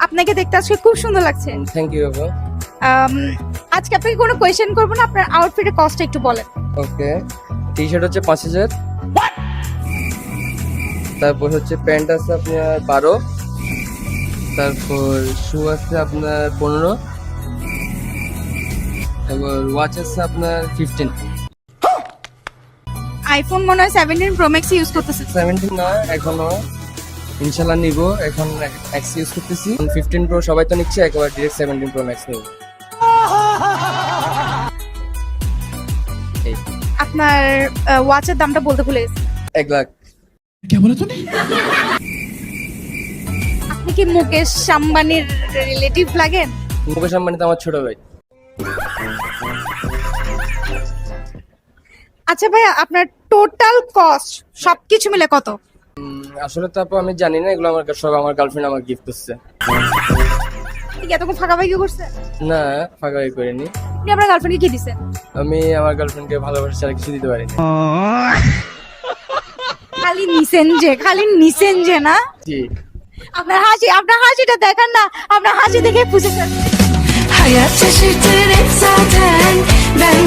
আপনাকে দেখতে আজকে খুব সুন্দর লাগছে। থ্যাংক ইউ আপু। আজকে আপনাকে কোনো কোয়েশ্চেন করবো না, আপনার আউটফিটের কস্টটা একটু বলেন। ওকে, টি শার্ট হচ্ছে 5,000, তারপর হচ্ছে প্যান্ট আছে আপনার 12, তারপর শু আছে আপনার 15, তারপর ওয়াচ আছে আপনার 15। আইফোন মনে হয় 17 প্রো ম্যাক্স ইউজ করতেছে। 17 না এখনো, ইনশাল্লাহ নিব। এখন এক্স ইউজ করতেছি। 15 প্রো সবাই তো নিচ্ছে, একবার ডিরেক্ট 17 প্রো ম্যাক্স নিব। আপনার ওয়াচের দামটা বলতে ভুলে গেছি। 1 লাখ। আপনি কি মুকেশ আম্বানির রিলেটিভ লাগেন? মুকেশ আম্বানি তো আমার ছোট ভাই। আচ্ছা ভাইয়া, আপনার টোটাল কস্ট সবকিছু মিলে কত? আসলে তো আপু আমি জানি না, এগুলো আমার সব আমার গার্লফ্রেন্ড আমার গিফট করছে। ঠিক এতক্ষণ ফাঁকাফাঁকি করছে? না, ফাঁকাই করিনি। আপনি আপনার গার্লফ্রেন্ডকে কি দিছেন? আমি আমার গার্লফ্রেন্ডকে ভালোবাসা ছাড়া কিছু দিতে পারিনি। খালি নিছেন যে না? জি। আপনার হাসিটা দেখেন না, আপনার হাসি দেখে বুঝে ফেলছি। Hayat şaşırtır hep zaten ben